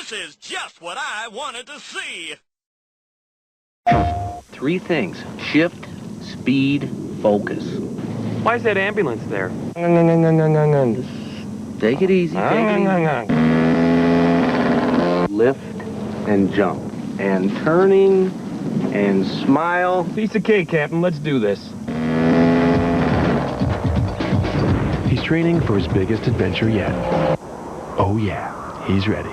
This is just what I wanted to see. Three things: shift, speed, focus. Why is that ambulance there? No. Take it easy, take it easy. Lift and jump. And turning and smile. Piece of cake, Captain. Let's do this. He's training for his biggest adventure yet. Oh yeah, he's ready.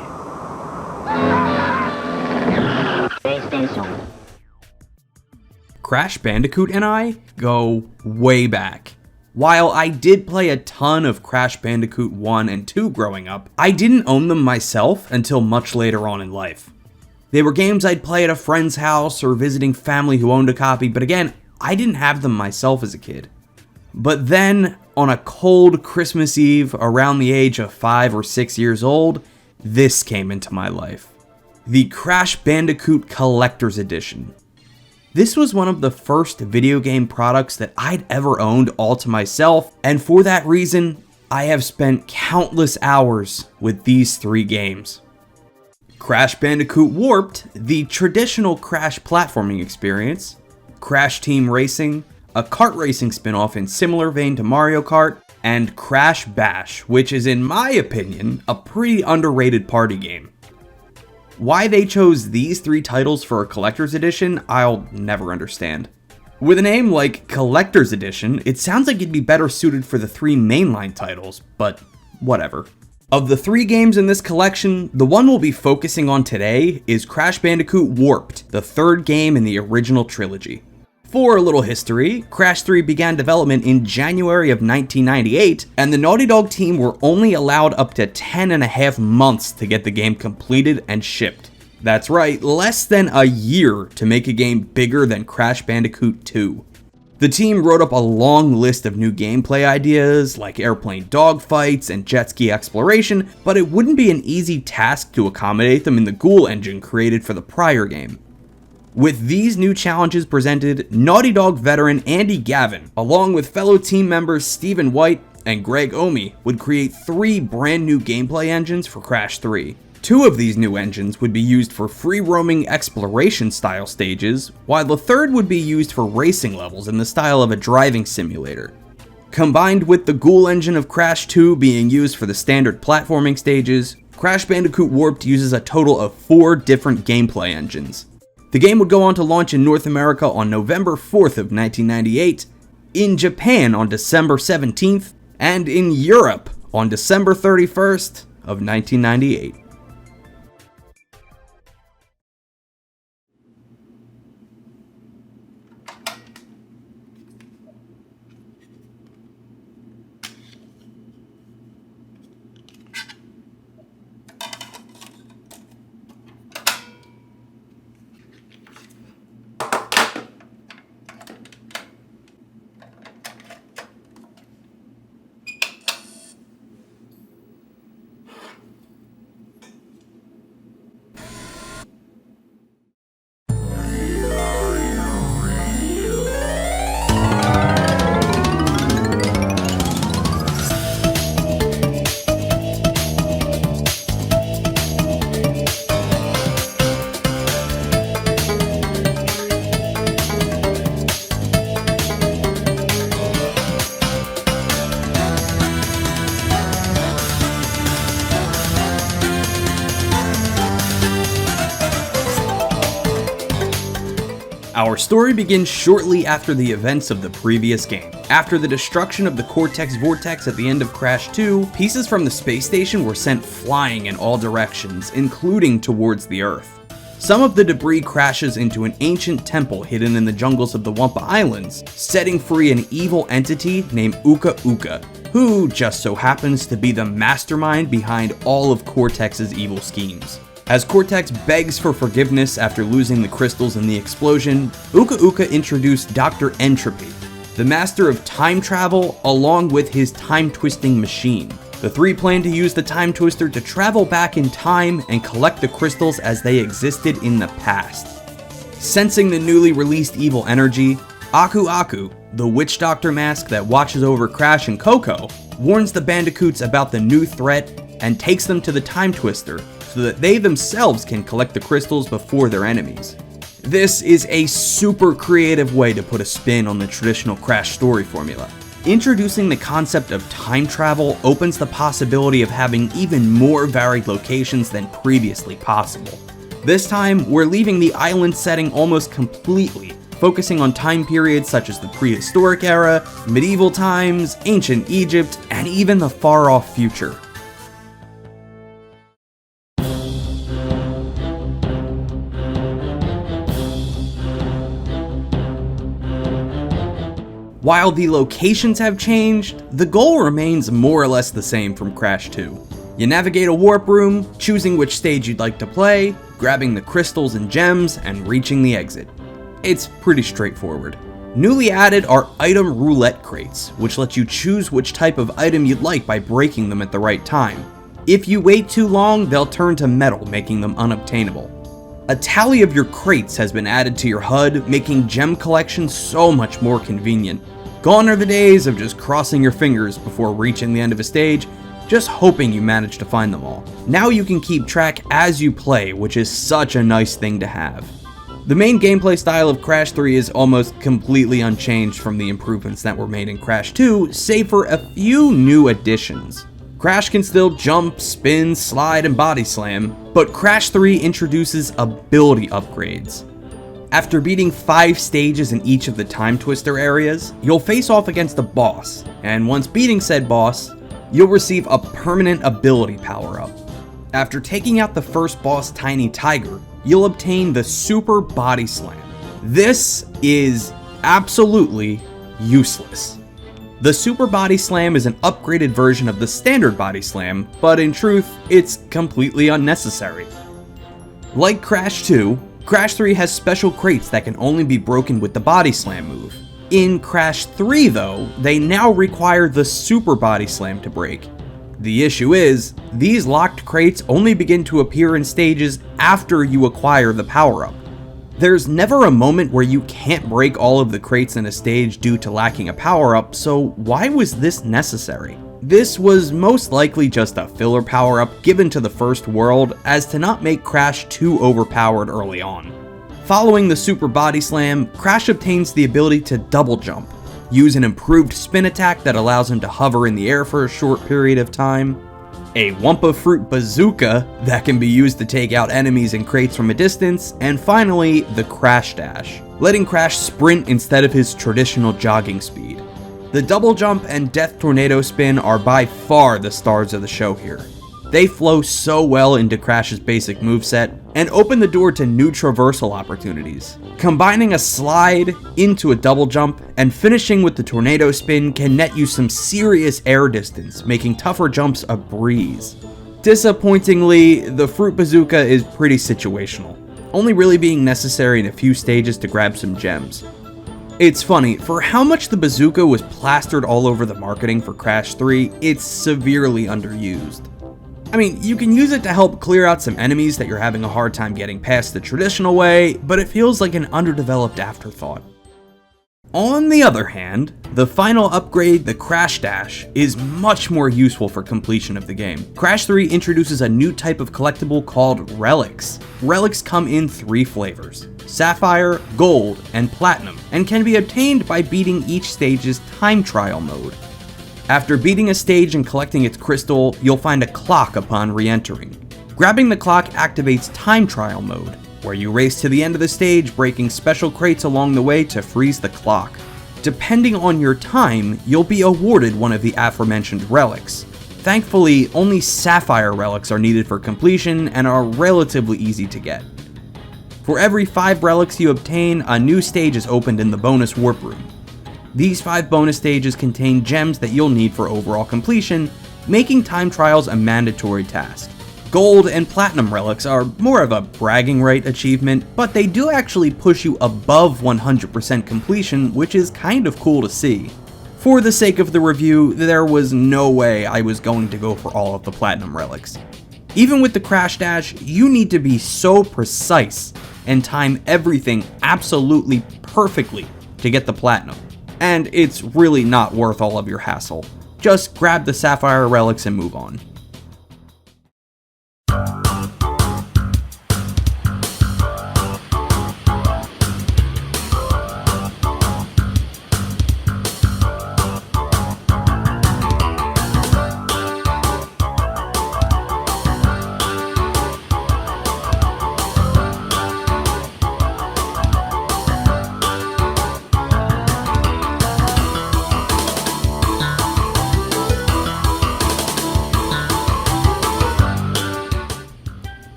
Crash Bandicoot and I go way back. While I did play a ton of Crash Bandicoot 1 and 2 growing up, I didn't own them myself until much later on in life. They were games I'd play at a friend's house or visiting family who owned a copy, but again, I didn't have them myself as a kid. But then, on a cold Christmas Eve around the age of 5 or 6 years old, this came into my life. The Crash Bandicoot Collector's Edition. This was one of the first video game products that I'd ever owned all to myself, and for that reason, I have spent countless hours with these three games. Crash Bandicoot Warped, the traditional Crash platforming experience, Crash Team Racing, a kart racing spin-off in similar vein to Mario Kart, and Crash Bash, which is in my opinion, a pretty underrated party game. Why they chose these three titles for a collector's edition, I'll never understand. With a name like Collector's Edition, it sounds like it'd be better suited for the three mainline titles, but whatever. Of the three games in this collection, the one we'll be focusing on today is Crash Bandicoot Warped, the third game in the original trilogy. For a little history, Crash 3 began development in January of 1998, and the Naughty Dog team were only allowed up to 10.5 months to get the game completed and shipped. That's right, less than a year to make a game bigger than Crash Bandicoot 2. The team wrote up a long list of new gameplay ideas, like airplane dogfights and jet ski exploration, but it wouldn't be an easy task to accommodate them in the Ghoul engine created for the prior game. With these new challenges presented, Naughty Dog veteran Andy Gavin, along with fellow team members Stephen White and Greg Omi, would create three brand new gameplay engines for Crash 3. Two of these new engines would be used for free-roaming exploration style stages, while the third would be used for racing levels in the style of a driving simulator. Combined with the Ghoul engine of Crash 2 being used for the standard platforming stages, Crash Bandicoot Warped uses a total of 4 different gameplay engines. The game would go on to launch in North America on November 4th of 1998, in Japan on December 17th, and in Europe on December 31st of 1998. Our story begins shortly after the events of the previous game. After the destruction of the Cortex Vortex at the end of Crash 2, pieces from the space station were sent flying in all directions, including towards the Earth. Some of the debris crashes into an ancient temple hidden in the jungles of the 𝗵𝗵𝗿 Islands, setting free an evil entity named 𝗬𝗵𝗂𝗃, who just so happens to be the mastermind behind all of Cortex's evil schemes. As Cortex begs for forgiveness after losing the crystals in the explosion, 𝗬𝗃𝗃 introduced Dr. Entropy, the master of time travel, along with his time-twisting machine. The three plan to use the time twister to travel back in time and collect the crystals as they existed in the past. Sensing the newly released evil energy, 𝗬𝗃𝗃, the witch doctor mask that watches over Crash and Coco, warns the Bandicoots about the new threat and takes them to the time twister so that they themselves can collect the crystals before their enemies. This is a super creative way to put a spin on the traditional Crash story formula. Introducing the concept of time travel opens the possibility of having even more varied locations than previously possible. This time, we're leaving the island setting almost completely, focusing on time periods such as the prehistoric era, medieval times, ancient Egypt, and even the far-off future. While the locations have changed, the goal remains more or less the same from Crash 2. You navigate a warp room, choosing which stage you'd like to play, grabbing the crystals and gems, and reaching the exit. It's pretty straightforward. Newly added are item roulette crates, which let you choose which type of item you'd like by breaking them at the right time. If you wait too long, they'll turn to metal, making them unobtainable. A tally of your crates has been added to your HUD, making gem collection so much more convenient. Gone are the days of just crossing your fingers before reaching the end of a stage, just hoping you manage to find them all. Now you can keep track as you play, which is such a nice thing to have. The main gameplay style of Crash 3 is almost completely unchanged from the improvements that were made in Crash 2, save for a few new additions. Crash can still jump, spin, slide, and body slam, but Crash 3 introduces ability upgrades. After beating 5 stages in each of the Time Twister areas, you'll face off against a boss, and once beating said boss, you'll receive a permanent ability power-up. After taking out the first boss, Tiny Tiger, you'll obtain the Super Body Slam. This is absolutely useless. The Super Body Slam is an upgraded version of the standard Body Slam, but in truth, it's completely unnecessary. Like Crash 2, Crash 3 has special crates that can only be broken with the Body Slam move. In Crash 3 though, they now require the Super Body Slam to break. The issue is, these locked crates only begin to appear in stages after you acquire the power-up. There's never a moment where you can't break all of the crates in a stage due to lacking a power-up, so why was this necessary? This was most likely just a filler power-up given to the first world as to not make Crash too overpowered early on. Following the Super Body Slam, Crash obtains the ability to double jump, use an improved spin attack that allows him to hover in the air for a short period of time, a Wumpa Fruit Bazooka that can be used to take out enemies and crates from a distance, and finally, the Crash Dash, letting Crash sprint instead of his traditional jogging speed. The double jump and death tornado spin are by far the stars of the show here. They flow so well into Crash's basic moveset and open the door to new traversal opportunities. Combining a slide into a double jump and finishing with the tornado spin can net you some serious air distance, making tougher jumps a breeze. Disappointingly, the Fruit Bazooka is pretty situational, only really being necessary in a few stages to grab some gems. It's funny, for how much the bazooka was plastered all over the marketing for Crash 3, it's severely underused. I mean, you can use it to help clear out some enemies that you're having a hard time getting past the traditional way, but it feels like an underdeveloped afterthought. On the other hand, the final upgrade, the Crash Dash, is much more useful for completion of the game. Crash 3 introduces a new type of collectible called Relics. Relics come in 3 flavors: Sapphire, Gold, and Platinum, and can be obtained by beating each stage's time trial mode. After beating a stage and collecting its crystal, you'll find a clock upon re-entering. Grabbing the clock activates time trial mode, where you race to the end of the stage, breaking special crates along the way to freeze the clock. Depending on your time, you'll be awarded one of the aforementioned relics. Thankfully, only Sapphire relics are needed for completion and are relatively easy to get. For every 5 relics you obtain, a new stage is opened in the bonus warp room. These 5 bonus stages contain gems that you'll need for overall completion, making time trials a mandatory task. Gold and Platinum relics are more of a bragging right achievement, but they do actually push you above 100% completion, which is kind of cool to see. For the sake of the review, there was no way I was going to go for all of the Platinum relics. Even with the Crash Dash, you need to be so precise and time everything absolutely perfectly to get the Platinum. And it's really not worth all of your hassle. Just grab the Sapphire relics and move on.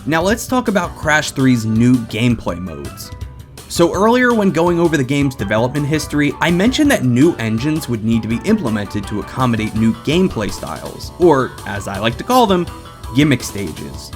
Now let's talk about Crash 3's new gameplay modes. So earlier when going over the game's development history, I mentioned that new engines would need to be implemented to accommodate new gameplay styles, or as I like to call them, gimmick stages.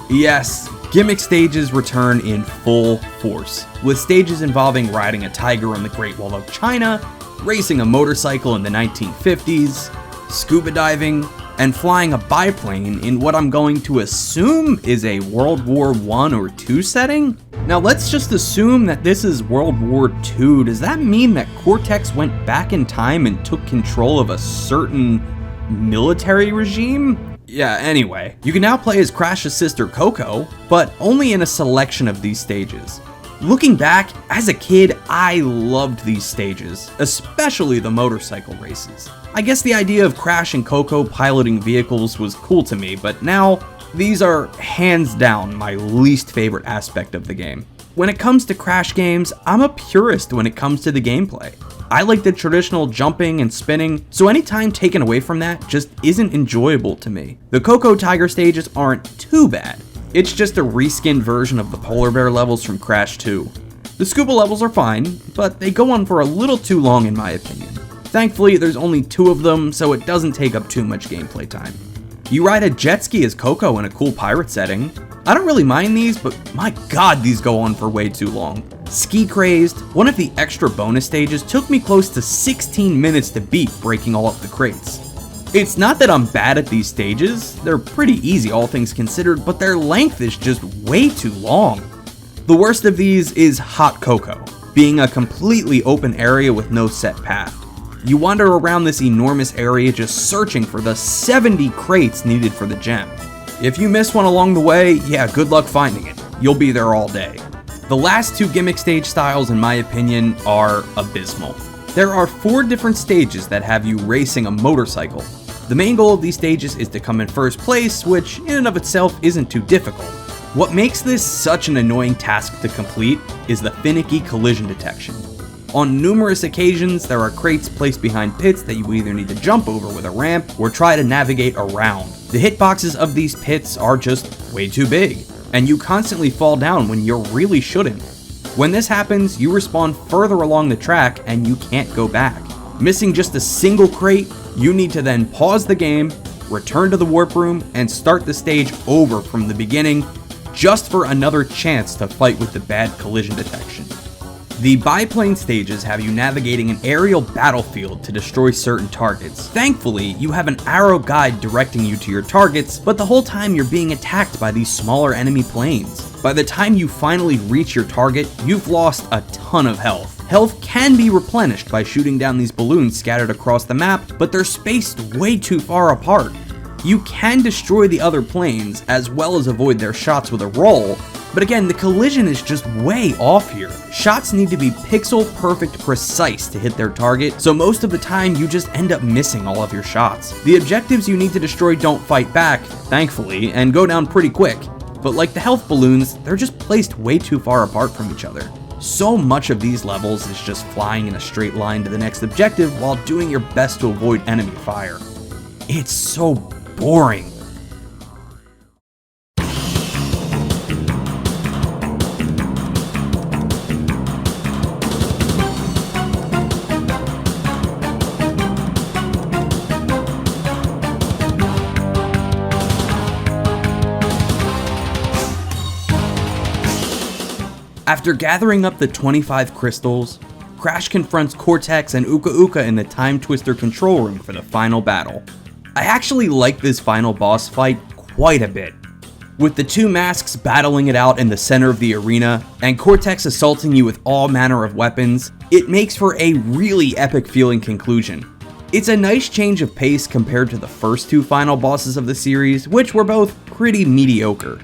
Yes, gimmick stages return in full force, with stages involving riding a tiger on the Great Wall of China, racing a motorcycle in the 1950s, scuba diving, and flying a biplane in what I'm going to assume is a World War I or II setting? Now let's just assume that this is World War II. Does that mean that Cortex went back in time and took control of a certain military regime? Yeah, anyway, you can now play as Crash's sister Coco, but only in a selection of these stages. Looking back, as a kid, I loved these stages, especially the motorcycle races. I guess the idea of Crash and Coco piloting vehicles was cool to me, but now, these are hands down my least favorite aspect of the game. When it comes to Crash games, I'm a purist when it comes to the gameplay. I like the traditional jumping and spinning, so any time taken away from that just isn't enjoyable to me. The Coco Tiger stages aren't too bad. It's just a reskinned version of the polar bear levels from Crash 2. The scuba levels are fine, but they go on for a little too long in my opinion. Thankfully, there's only 2 of them, so it doesn't take up too much gameplay time. You ride a jet ski as Coco in a cool pirate setting. I don't really mind these, but my god, these go on for way too long. Ski Crazed, one of the extra bonus stages, took me close to 16 minutes to beat breaking all of the crates. It's not that I'm bad at these stages, they're pretty easy all things considered, but their length is just way too long. The worst of these is Hot Coco, being a completely open area with no set path. You wander around this enormous area just searching for the 70 crates needed for the gem. If you miss one along the way, yeah, good luck finding it. You'll be there all day. The last 2 gimmick stage styles, in my opinion, are abysmal. There are 4 different stages that have you racing a motorcycle. The main goal of these stages is to come in first place, which in and of itself isn't too difficult. What makes this such an annoying task to complete is the finicky collision detection. On numerous occasions, there are crates placed behind pits that you either need to jump over with a ramp or try to navigate around. The hitboxes of these pits are just way too big, and you constantly fall down when you really shouldn't. When this happens, you respawn further along the track and you can't go back. Missing just a single crate, you need to then pause the game, return to the warp room, and start the stage over from the beginning, just for another chance to fight with the bad collision detection. The biplane stages have you navigating an aerial battlefield to destroy certain targets. Thankfully, you have an arrow guide directing you to your targets, but the whole time you're being attacked by these smaller enemy planes. By the time you finally reach your target, you've lost a ton of health. Health can be replenished by shooting down these balloons scattered across the map, but they're spaced way too far apart. You can destroy the other planes, as well as avoid their shots with a roll, but again, the collision is just way off here. Shots need to be pixel perfect precise to hit their target, so most of the time you just end up missing all of your shots. The objectives you need to destroy don't fight back, thankfully, and go down pretty quick. But like the health balloons, they're just placed way too far apart from each other. So much of these levels is just flying in a straight line to the next objective while doing your best to avoid enemy fire. It's so boring. After gathering up the 25 crystals, Crash confronts Cortex and 𝗬𝗂𝗬𝗂 in the Time Twister control room for the final battle. I actually like this final boss fight quite a bit. With the 2 masks battling it out in the center of the arena, and Cortex assaulting you with all manner of weapons, it makes for a really epic feeling conclusion. It's a nice change of pace compared to the first 2 final bosses of the series, which were both pretty mediocre.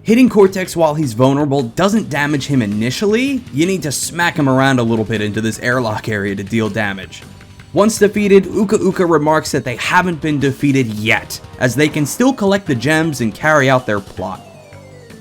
Hitting Cortex while he's vulnerable doesn't damage him initially, you need to smack him around a little bit into this airlock area to deal damage. Once defeated, 𝗬𝗂𝗬𝗂 remarks that they haven't been defeated yet, as they can still collect the gems and carry out their plot.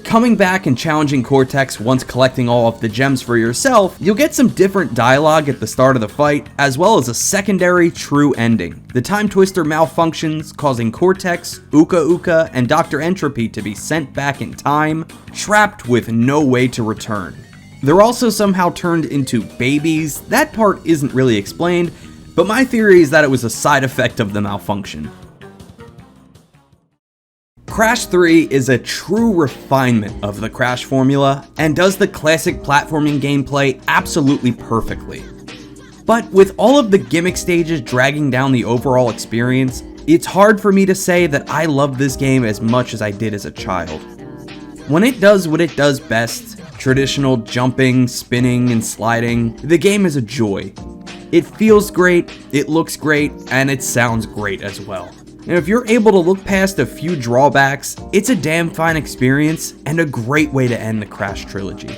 Coming back and challenging Cortex once collecting all of the gems for yourself, you'll get some different dialogue at the start of the fight, as well as a secondary true ending. The time twister malfunctions, causing Cortex, 𝗬𝗂𝗃𝗽, and Dr. Entropy to be sent back in time, trapped with no way to return. They're also somehow turned into babies. That part isn't really explained, but my theory is that it was a side effect of the malfunction. Crash 3 is a true refinement of the Crash formula and does the classic platforming gameplay absolutely perfectly. But with all of the gimmick stages dragging down the overall experience, it's hard for me to say that I love this game as much as I did as a child. When it does what it does best, traditional jumping, spinning, and sliding, the game is a joy. It feels great, it looks great, and it sounds great as well. And if you're able to look past a few drawbacks, it's a damn fine experience and a great way to end the Crash trilogy.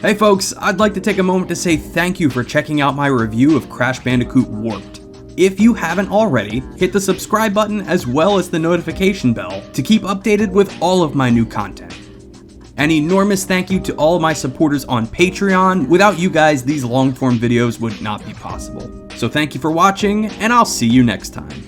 Hey folks, I'd like to take a moment to say thank you for checking out my review of Crash Bandicoot Warped. If you haven't already, hit the subscribe button as well as the notification bell to keep updated with all of my new content. An enormous thank you to all of my supporters on Patreon. Without you guys, these long-form videos would not be possible. So thank you for watching, and I'll see you next time.